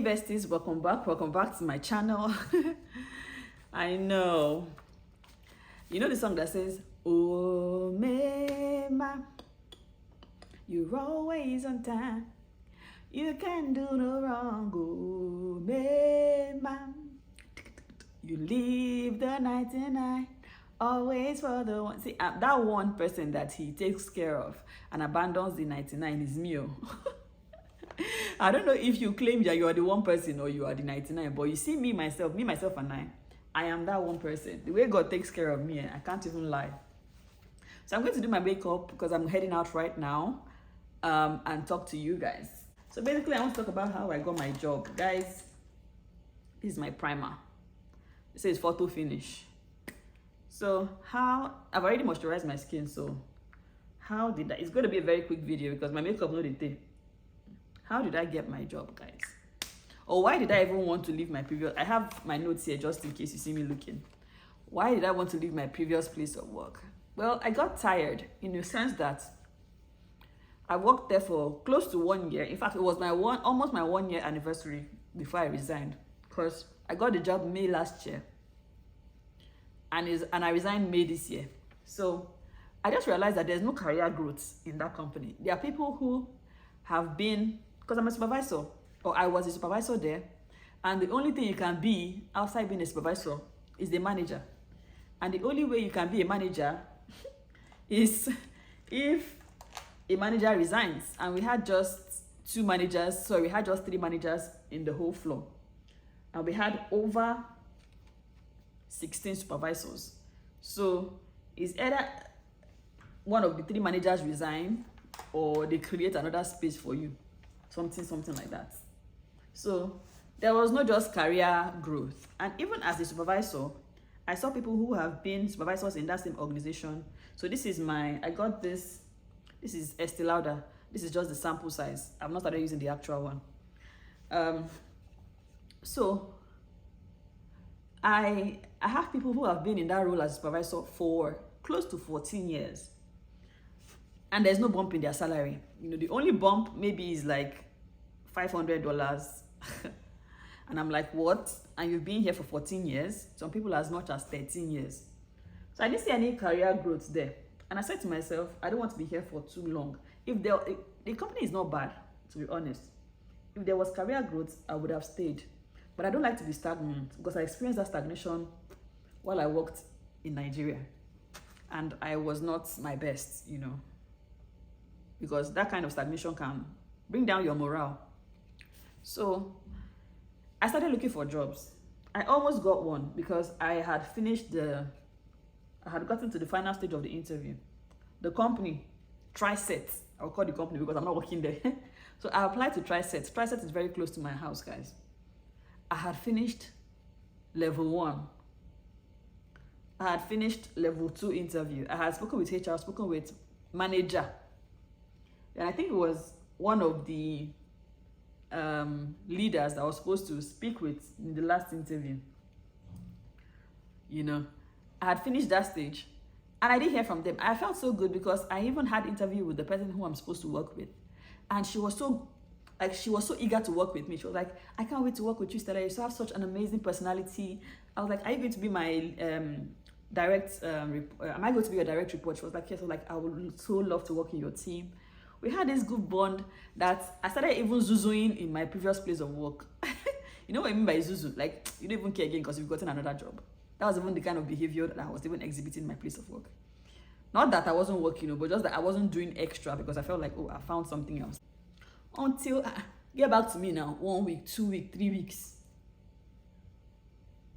Hey besties, welcome back to my channel. I know, you know the song that says, oh mema, you're always on time, you can do no wrong. Oh mema, you leave the 99 always for the one. See, that one person that he takes care of and abandons the 99 is me. I don't know if you claim that you are the one person or you are the 99, but you see me, myself and I am that one person. The way God takes care of me, I can't even lie. So I'm going to do my makeup because I'm heading out right now and talk to you guys. So basically, I want to talk about how I got my job. Guys, this is my primer. It says photo finish. So I've already moisturized my skin, so how did it's going to be a very quick video because my makeup no dey. How did I get my job, guys? Or why did I even want to leave my previous... I have my notes here just in case you see me looking. Why did I want to leave my previous place of work? Well, I got tired in the sense that I worked there for close to 1 year. In fact, it was almost my 1 year anniversary before I resigned, because I got the job May last year and I resigned May this year. So I just realized that there's no career growth in that company. There are people who have been... because I'm a supervisor, or I was a supervisor there, and the only thing you can be outside being a supervisor is the manager. And the only way you can be a manager is if a manager resigns. And we had just three managers in the whole floor. And we had over 16 supervisors. So it's either one of the 3 managers resign or they create another space for you. Something like that. So there was no just career growth. And even as a supervisor, I saw people who have been supervisors in that same organization. So this is I got this. This is Estee Lauder. This is just the sample size. I've not started using the actual one. So I have people who have been in that role as a supervisor for close to 14 years. And there's no bump in their salary. You know, the only bump maybe is like $500. And I'm like, what? And you've been here for 14 years? Some people as much as 13 years. So I didn't see any career growth there. And I said to myself, I don't want to be here for too long. If the company is not bad, to be honest. If there was career growth, I would have stayed. But I don't like to be stagnant because I experienced that stagnation while I worked in Nigeria. And I was not my best, you know, because that kind of stagnation can bring down your morale. So I started looking for jobs. I almost got one because I had gotten to the final stage of the interview. The company, TriSet, I'll call the company because I'm not working there. So I applied to TriSet. TriSet is very close to my house, guys. I had finished level 1. I had finished level 2 interview. I had spoken with HR, spoken with manager. And I think it was one of the leaders that I was supposed to speak with in the last interview. You know, I had finished that stage and I didn't hear from them. I felt so good because I even had an interview with the person who I'm supposed to work with. And she was so eager to work with me. She was like, I can't wait to work with you, Stella. You have such an amazing personality. I was like, are you going to be my am I going to be your direct report? She was like, yes. I was like, I would so love to work in your team. We had this good bond that I started even zuzuing in my previous place of work. You know what I mean by zuzu? Like, you don't even care again because you've gotten another job. That was even the kind of behavior that I was even exhibiting in my place of work. Not that I wasn't working, but just that I wasn't doing extra because I felt like, oh, I found something else. Until, get back to me now, 1 week, 2 weeks, 3 weeks.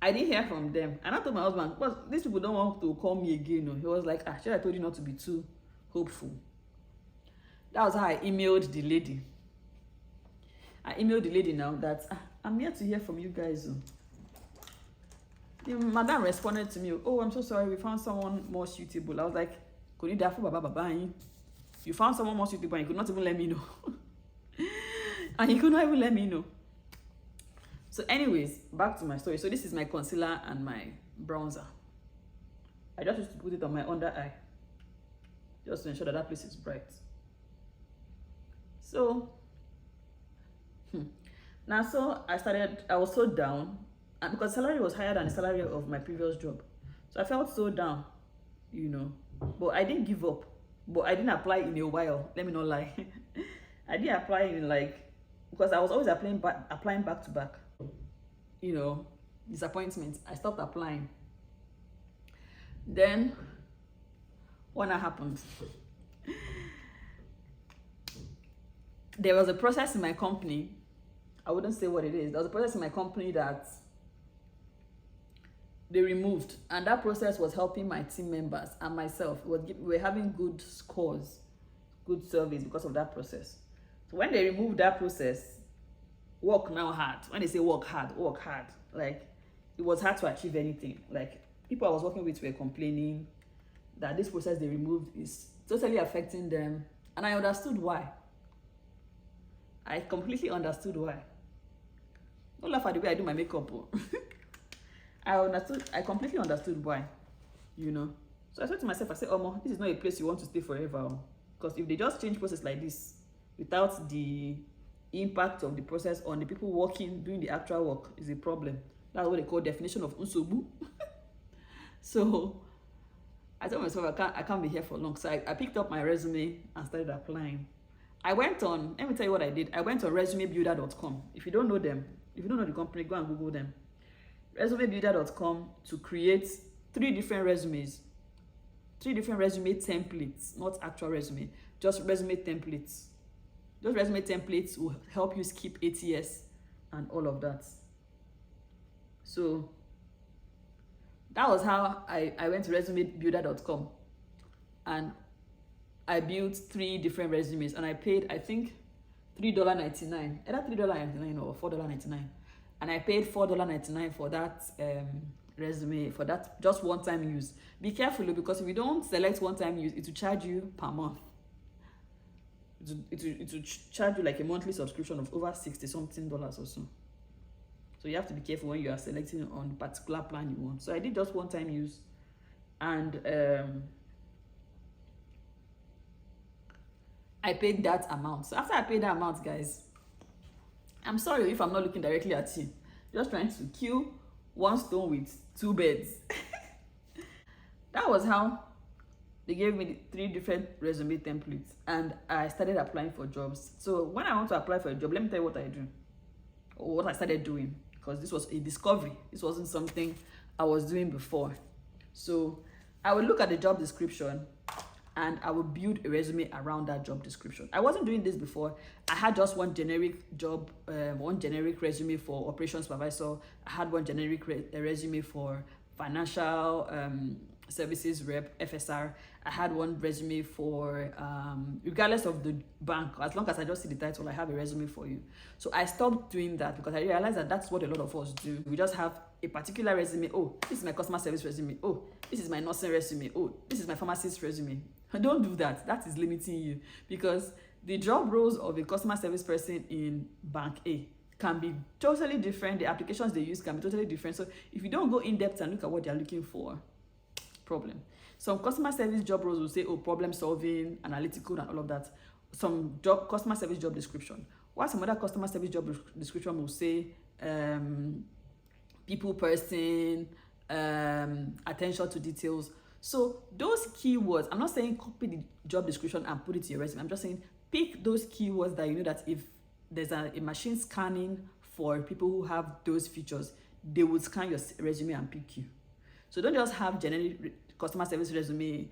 I didn't hear from them. And I told my husband, well, these people don't want to call me again. No. He was like, should I told you not to be too hopeful. That was how I emailed the lady. I emailed the lady now that I'm here to hear from you guys. The madam responded to me, oh, I'm so sorry, we found someone more suitable. I was like, you found someone more suitable and you could not even let me know. And you could not even let me know. So anyways, back to my story. So this is my concealer and my bronzer. I just used to put it on my under eye, just to ensure that that place is bright. So Now, so I was so down, and because salary was higher than the salary of my previous job. So I felt so down, you know. But I didn't give up. But I didn't apply in a while. Let me not lie. I didn't apply in like, because I was always applying back to back. You know, disappointment. I stopped applying. Then, what happened? There was a process in my company. I wouldn't say what it is. There was a process in my company that they removed, and that process was helping my team members and myself. We were having good scores, good service because of that process. So when they removed that process, work now hard. When they say work hard, like it was hard to achieve anything. Like people I was working with were complaining that this process they removed is totally affecting them, and I understood why. I completely understood why. Don't laugh at the way I do my makeup. I completely understood why, you know. So I said to myself, I said, Omo, this is not a place you want to stay forever. Because if they just change process like this without the impact of the process on the people working, doing the actual work, is a problem. That's what they call definition of unsobu. So I told myself I can't be here for long. So I picked up my resume and started applying. I went on, let me tell you what I did. I went on resumebuilder.com. If you don't know them, if you don't know the company, go and Google them. Resumebuilder.com to create 3 different resumes. 3 different resume templates, not actual resume, just resume templates. Those resume templates will help you skip ATS and all of that. So that was how I went to resumebuilder.com and I built 3 different resumes, and I paid, I think, $3.99, either $3.99 or $4.99, and I paid $4.99 for that resume, for that just one-time use. Be careful, because if you don't select one-time use, it will charge you per month. It will charge you like a monthly subscription of over $60-something or so. So you have to be careful when you are selecting on the particular plan you want. So I did just one-time use, and I paid that amount. So after I paid that amount, guys, I'm sorry if I'm not looking directly at you. Just trying to kill one stone with 2 birds. That was how they gave me 3 different resume templates, and I started applying for jobs. So when I want to apply for a job, let me tell you what I do, or what I started doing, because this was a discovery. This wasn't something I was doing before. So I would look at the job description and I would build a resume around that job description. I wasn't doing this before. I had just one generic job, one generic resume for operations supervisor. I had one generic resume for financial services rep, FSR. I had one resume for, regardless of the bank, as long as I just see the title, I have a resume for you. So I stopped doing that because I realized that that's what a lot of us do. We just have a particular resume. Oh, this is my customer service resume. Oh, this is my nursing resume. Oh, this is my pharmacist resume. Don't do that. That is limiting you, because the job roles of a customer service person in Bank A can be totally different. The applications they use can be totally different. So if you don't go in depth and look at what they're looking for, problem. Some customer service job roles will say, oh, problem solving, analytical, and all of that. Some customer service job description. While some other customer service job description will say people person, attention to details. So those keywords, I'm not saying copy the job description and put it to your resume. I'm just saying pick those keywords that you know that if there's a machine scanning for people who have those features, they would scan your resume and pick you. So don't just have generic customer service resume,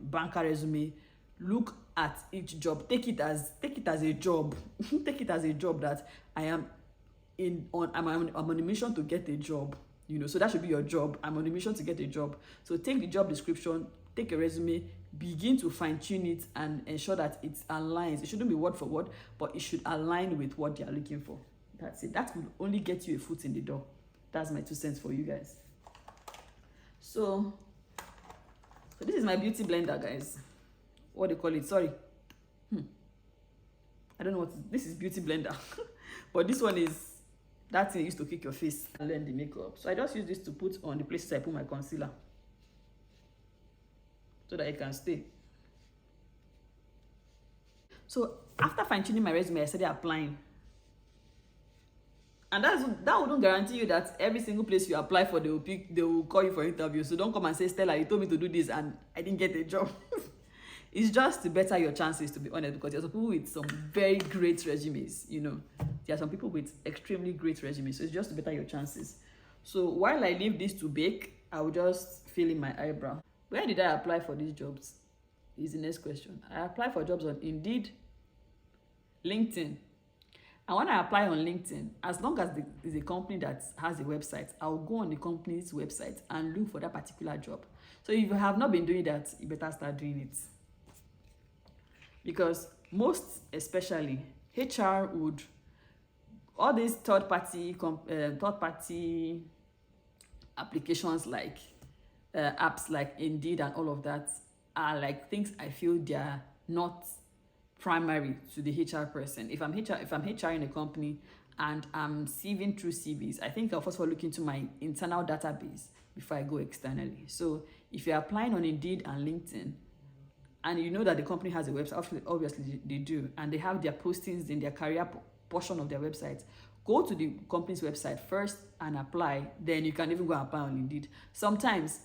banker resume. Look at each job. Take it as a job. Take it as a job that I'm on a mission to get a job. You know, so that should be your job. I'm on a mission to get a job. So take the job description, take a resume, begin to fine-tune it and ensure that it aligns. It shouldn't be word for word, but it should align with what they are looking for. That's it. That will only get you a foot in the door. That's my 2 cents for you guys. So this is my beauty blender, guys. What do you call it? Sorry. I don't know what this is. Beauty blender. But this one is that thing used to kick your face and learn the makeup. So I just use this to put on the places I put my concealer, so that it can stay. So after fine-tuning my resume, I started applying. And that wouldn't guarantee you that every single place you apply for, they will call you for interview. So don't come and say, Stella, you told me to do this and I didn't get a job. It's just to better your chances, to be honest, because there's some people with some very great resumes, you know. There are some people with extremely great resumes. So it's just to better your chances. So while I leave this to bake, I will just fill in my eyebrow. Where did I apply for these jobs? Is the next question. I applied for jobs on Indeed, LinkedIn. And when I apply on LinkedIn, as long as there's a company that has a website, I'll go on the company's website and look for that particular job. So if you have not been doing that, you better start doing it. Because most especially, HR would, all these third-party applications like apps like Indeed and all of that are like things I feel they are not primary to the HR person. If I'm HR in a company and I'm sieving through CVs, I think I'll first of all look into my internal database before I go externally. So if you're applying on Indeed and LinkedIn, and you know that the company has a website, obviously they do, and they have their postings in their career portion of their website, go to the company's website first and apply. Then you can even go and apply on Indeed. Sometimes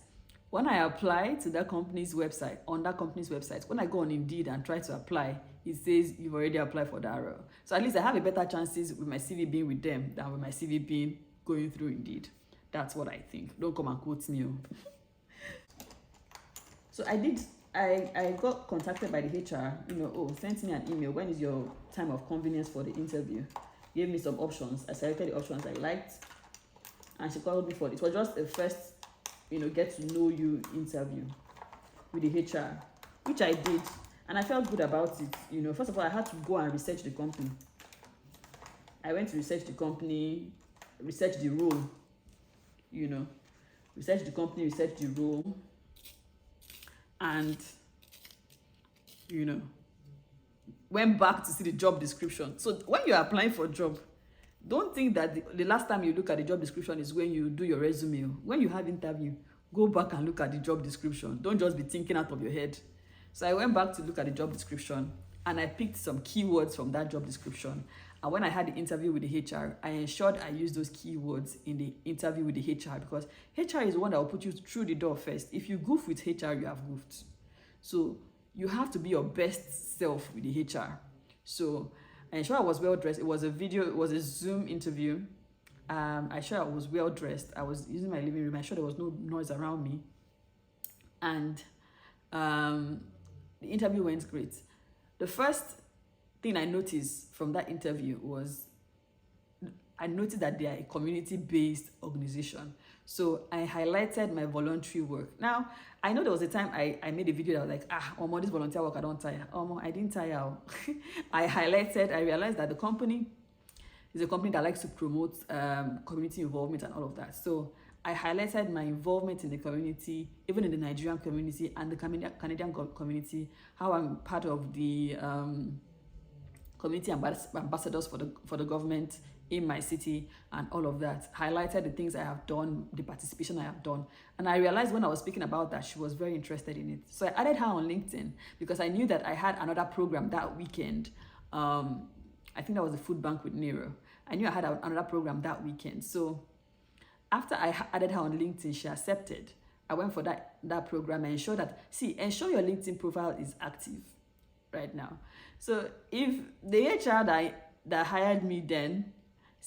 when I apply to that company's website, on that company's website, when I go on Indeed and try to apply, it says you've already applied for that role. So at least I have a better chances with my CV being with them than with my CV being going through Indeed. That's what I think. Don't come and quote me. So I got contacted by the HR, sent me an email. When is your time of convenience for the interview? Gave me some options. I selected the options I liked, and she called me for it. It was just a first, get to know you interview with the HR, which I did, and I felt good about it. First of all, I had to go and research the company. I went to research the company, research the role, research the company, research the role, and went back to see the job description. So when you're applying for a job, don't think that the last time you look at the job description is when you do your resume. When you have interview, go back and look at the job description. Don't just be thinking out of your head. So I went back to look at the job description, and I picked some keywords from that job description. And when I had the interview with the HR, I ensured I used those keywords in the interview with the HR, because HR is the one that will put you through the door first. If you goof with HR, you have goofed. So you have to be your best self with the HR. So I ensured I was well dressed. It was a Zoom interview. I sure I was well dressed. I was using my living room. I sure there was no noise around me. And the interview went great. The first thing I noticed from that interview was I noticed that they are a community-based organization. So I highlighted my voluntary work. Now, I know there was a time I made a video that was like, this volunteer work, I don't tire. I didn't tire. I realized that the company is a company that likes to promote community involvement and all of that. So I highlighted my involvement in the community, even in the Nigerian community and the Canadian community, how I'm part of the community ambassadors for the government in my city and all of that. Highlighted the things I have done, the participation I have done. And I realized when I was speaking about that, she was very interested in it. So I added her on LinkedIn because I knew that I had another program that weekend. I think that was a food bank with Nero. I knew I had another program that weekend. So after I added her on LinkedIn, she accepted. I went for that program and ensure your LinkedIn profile is active right now. So if the HR that hired me then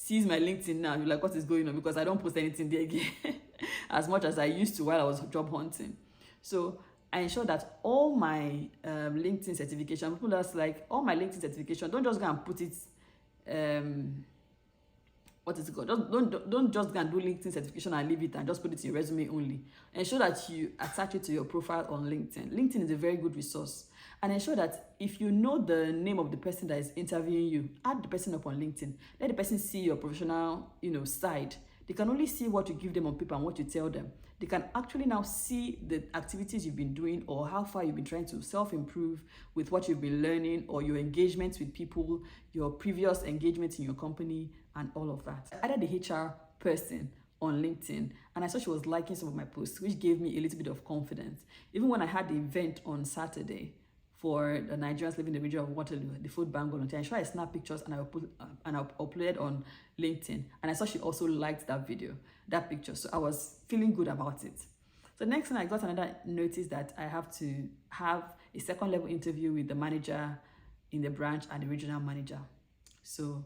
sees my LinkedIn now, you're like, what is going on? Because I don't post anything there again as much as I used to while I was job hunting. So I ensure that all my LinkedIn certification, people that's like, all my LinkedIn certification, don't just go and put it, what is it called? Don't just go and do LinkedIn certification and leave it and just put it in your resume only. Ensure that you attach it to your profile on LinkedIn. LinkedIn is a very good resource. And ensure that if you know the name of the person that is interviewing you, add the person up on LinkedIn. Let the person see your professional, side. They can only see what you give them on paper and what you tell them. They can actually now see the activities you've been doing or how far you've been trying to self-improve with what you've been learning or your engagements with people, your previous engagements in your company and all of that. I added the HR person on LinkedIn and I saw she was liking some of my posts, which gave me a little bit of confidence. Even when I had the event on Saturday for the Nigerians living in the region of Waterloo, the food bank volunteer. And I snapped pictures and I uploaded on LinkedIn. And I saw she also liked that picture. So I was feeling good about it. So next thing, I got another notice that I have to have a second level interview with the manager in the branch and the regional manager. So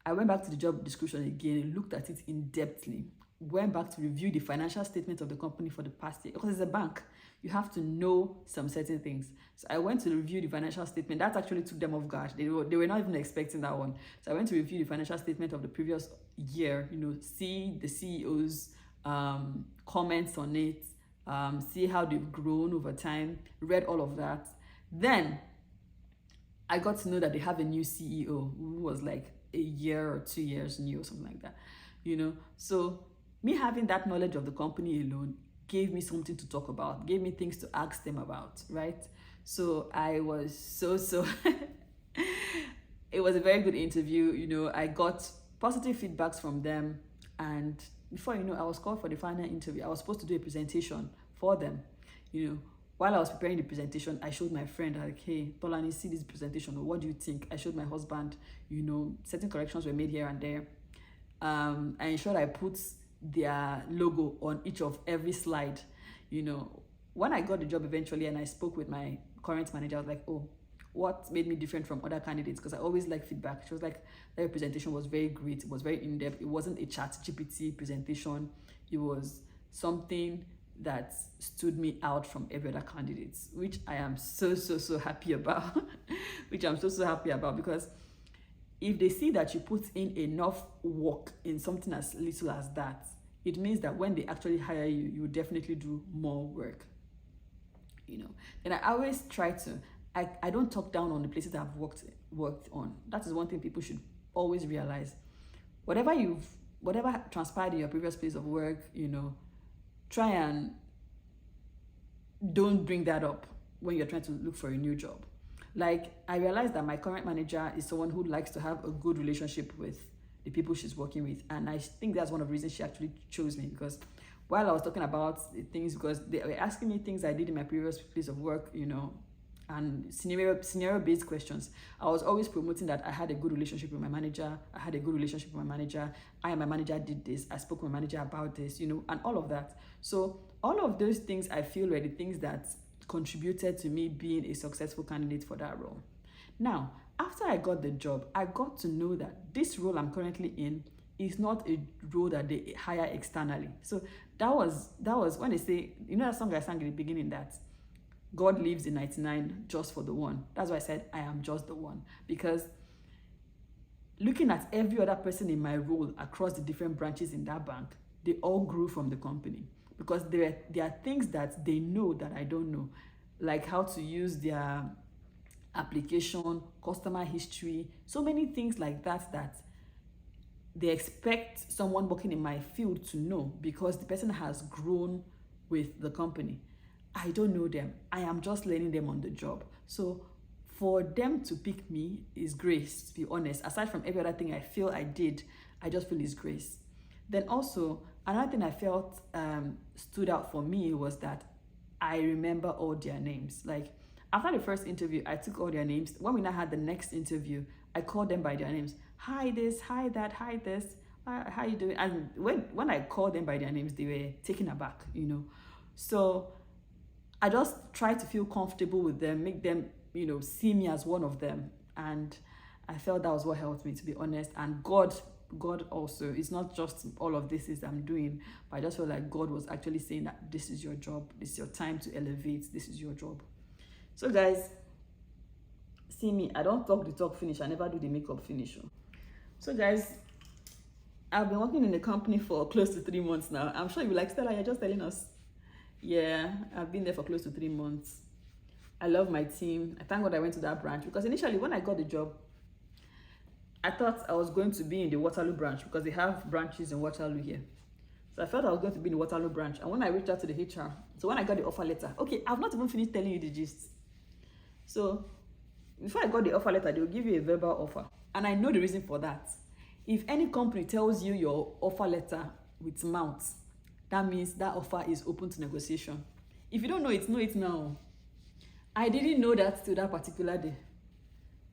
I went back to the job description again, looked at it in depthly, went back to review the financial statement of the company for the past year. Because it's a bank, you have to know some certain things. So I went to review the financial statement. That actually took them off guard. They were not even expecting that one. So I went to review the financial statement of the previous year, see the CEO's comments on it, see how they've grown over time, read all of that. Then I got to know that they have a new CEO who was like a year or 2 years new or something like that, So me having that knowledge of the company alone gave me something to talk about, gave me things to ask them about, right? So I was so it was a very good interview. I got positive feedbacks from them, and before I was called for the final interview. I was supposed to do a presentation for them. While I was preparing the presentation, I showed my friend, like, hey, Tolani, see this presentation, or what do you think? I showed my husband, certain corrections were made here and there. I ensured I put their logo on each of every slide. When I got the job eventually and I spoke with my current manager, I was like, oh, what made me different from other candidates? Because I always like feedback. She was like, that presentation was very great. It was very in-depth. It wasn't a chat GPT presentation. It was something that stood me out from every other candidates, which I am so happy about. Which I'm so happy about, because if they see that you put in enough work in something as little as that, it means that when they actually hire you, you definitely do more work. And I always try to, I don't talk down on the places that I've worked on. That is one thing people should always realize. Whatever transpired in your previous place of work, try and don't bring that up when you're trying to look for a new job. Like, I realized that my current manager is someone who likes to have a good relationship with the people she's working with. And I think that's one of the reasons she actually chose me, because while I was talking about the things, because they were asking me things I did in my previous place of work, and scenario-based questions, I was always promoting that I had a good relationship with my manager. I and my manager did this. I spoke with my manager about this, and all of that. So all of those things, I feel, were the things that contributed to me being a successful candidate for that role. Now, after I got the job, I got to know that this role I'm currently in is not a role that they hire externally. So that was when they say, that song I sang in the beginning, that God leaves the 99 just for the one. That's why I said I am just the one. Because looking at every other person in my role across the different branches in that bank, they all grew from the company. Because there are things that they know that I don't know, like how to use their application, customer history, so many things like that they expect someone working in my field to know, because the person has grown with the company. I don't know them. I am just learning them on the job. So for them to pick me is grace, to be honest. Aside from every other thing I feel I did, I just feel it's grace. Then also, another thing I felt stood out for me was that I remember all their names. Like, after the first interview, I took all their names. When we now had the next interview, I called them by their names. Hi this, hi that, hi this, how you doing? And when I called them by their names, they were taken aback, So I just try to feel comfortable with them, make them, see me as one of them. And I felt that was what helped me, to be honest. And God also, it's not just all of this is I'm doing, but I just felt like God was actually saying that this is your job, this is your time to elevate, this is your job. So guys, see me, I don't talk the talk finish, I never do the makeup finish. So guys, I've been working in the company for close to 3 months now. I'm sure you'll be like, Stella, you're just telling us. Yeah, I've been there for close to 3 months. I love my team. I thank God I went to that branch, because initially when I got the job, I thought I was going to be in the Waterloo branch, because they have branches in Waterloo here. So I felt I was going to be in the Waterloo branch. And when I reached out to the HR, so when I got the offer letter, okay, I've not even finished telling you the gist. So before I got the offer letter, they will give you a verbal offer. And I know the reason for that. If any company tells you your offer letter with mouth, that means that offer is open to negotiation. If you don't know it now. I didn't know that till that particular day.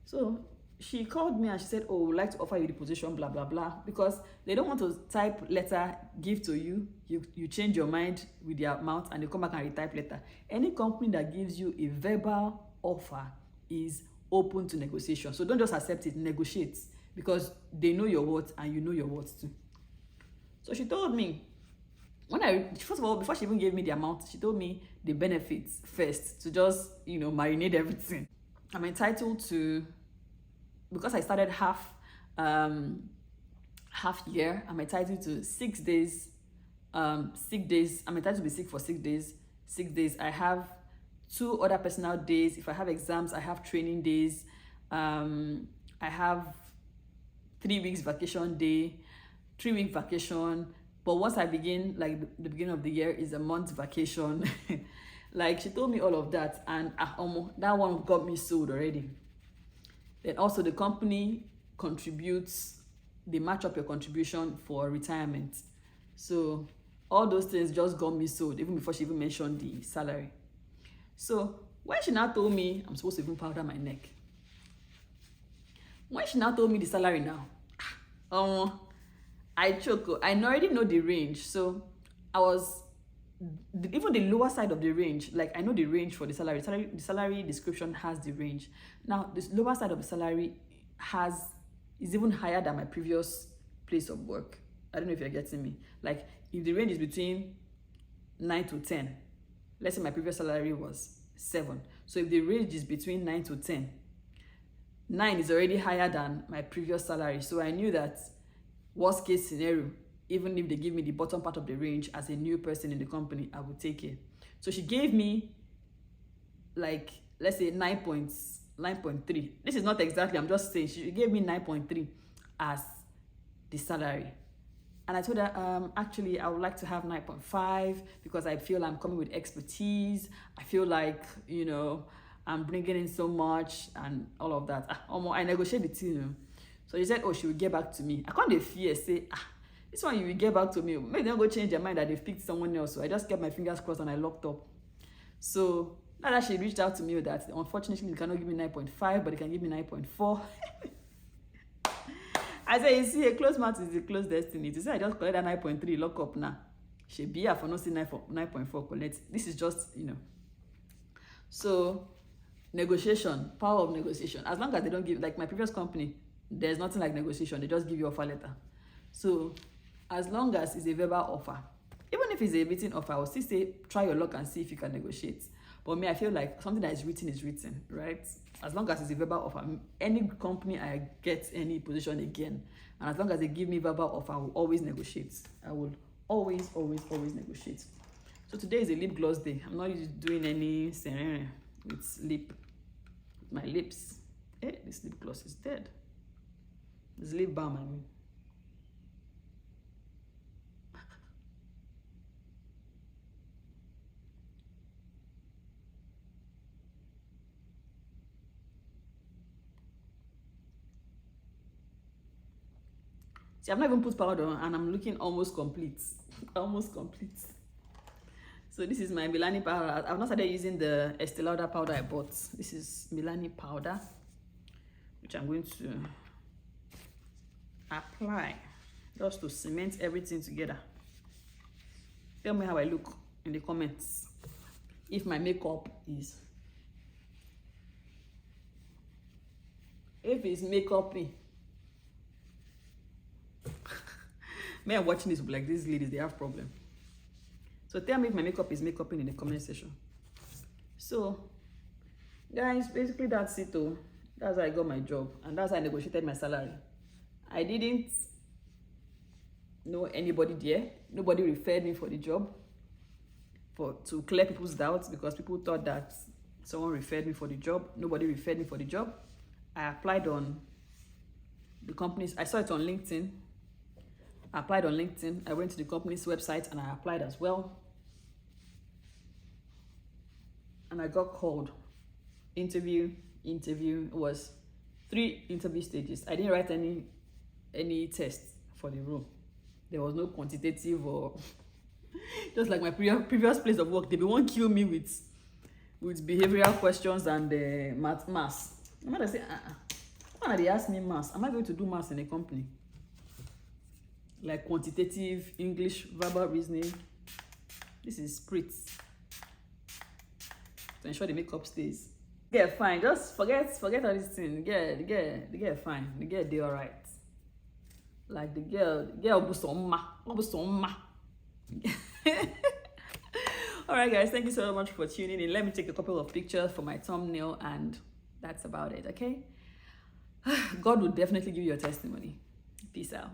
So she called me and she said, oh, we'd like to offer you the position, blah, blah, blah. Because they don't want to type letter, give to you. You change your mind with their mouth and they come back and retype letter. Any company that gives you a verbal offer is open to negotiation. So don't just accept it, negotiate. Because they know your worth and you know your worth too. So she told me, first of all, before she even gave me the amount, she told me the benefits first to just, marinate everything. I'm entitled to, because I started half year, I'm entitled to 6 days, sick days. I'm entitled to be sick for 6 days. 6 days. I have 2 other personal days. If I have exams, I have training days. I have 3 weeks vacation day, 3-week vacation. But once I begin, like the beginning of the year is a month vacation. Like she told me all of that, and that one got me sold already. Then also the company contributes, they match up your contribution for retirement. So all those things just got me sold, even before she even mentioned the salary. So when she now told me I'm supposed to even powder my neck, when she now told me the salary now, I choke. I already know the range. So I was, even the lower side of the range, like I know the range for the salary. The salary description has the range. Now, this lower side of the salary is even higher than my previous place of work. I don't know if you're getting me. Like, if the range is between 9 to 10, let's say my previous salary was 7. So if the range is between 9 to 10, 9 is already higher than my previous salary. So I knew that worst case scenario, even if they give me the bottom part of the range as a new person in the company, I would take it. So she gave me, like, let's say 9.3. This is not exactly, I'm just saying, she gave me 9.3 as the salary. And I told her, actually, I would like to have 9.5 because I feel I'm coming with expertise. I feel like, I'm bringing in so much and all of that. I negotiated the team. So she said, oh, she will get back to me. I can't fear, say, this one you will get back to me. Maybe they'll go change their mind that they've picked someone else. So I just kept my fingers crossed and I locked up. So now that she reached out to me that unfortunately they cannot give me 9.5, but they can give me 9.4. I said, you see, a closed mouth is a closed destiny. To say I just collect that 9.3, lock up now. She be here for not see 9.4 collect. This is just, So negotiation, power of negotiation. As long as they don't give, like my previous company, there's nothing like negotiation. They just give you offer letter. So as long as it's a verbal offer, even if it's a written offer, I will still say try your luck and see if you can negotiate. But me, I feel like something that is written, right? As long as it's a verbal offer, any company I get any position again, and as long as they give me verbal offer, I will always negotiate. I will always negotiate. So today is a lip gloss day. I'm not doing any serene with my lips. Hey, this lip gloss is dead. This lip balm, I mean. See, I've not even put powder on and I'm looking almost complete. Almost complete. So this is my Milani powder. I've not started using the Estee Lauder powder I bought. This is Milani powder, which I'm going to apply just to cement everything together. Tell me how I look in the comments. If my makeup is, if it's makeup-y. Men watching this will be like, these ladies, they have problem. So tell me if my makeup is makeup in the comment section. So guys, basically that's it. That's how I got my job and that's how I negotiated my salary. I didn't know anybody there. Nobody referred me for the job to clear people's doubts, because people thought that someone referred me for the job. Nobody referred me for the job. I applied on the companies. I saw it on LinkedIn. I applied on LinkedIn. I went to the company's website and I applied as well. And I got called. Interview. It was 3 interview stages. I didn't write any test for the role. There was no quantitative or just like my previous place of work. They won't kill me with with behavioral questions and maths. I'm gonna say, when they ask me maths, am I going to do maths in a company? Like quantitative, English, verbal reasoning. This is spritz to ensure the makeup stays. Get fine. Just forget all these things. The girl fine. The girl they alright. Like the girl busomma. Alright guys, thank you so much for tuning in. Let me take a couple of pictures for my thumbnail and that's about it, okay? God will definitely give you a testimony. Peace out.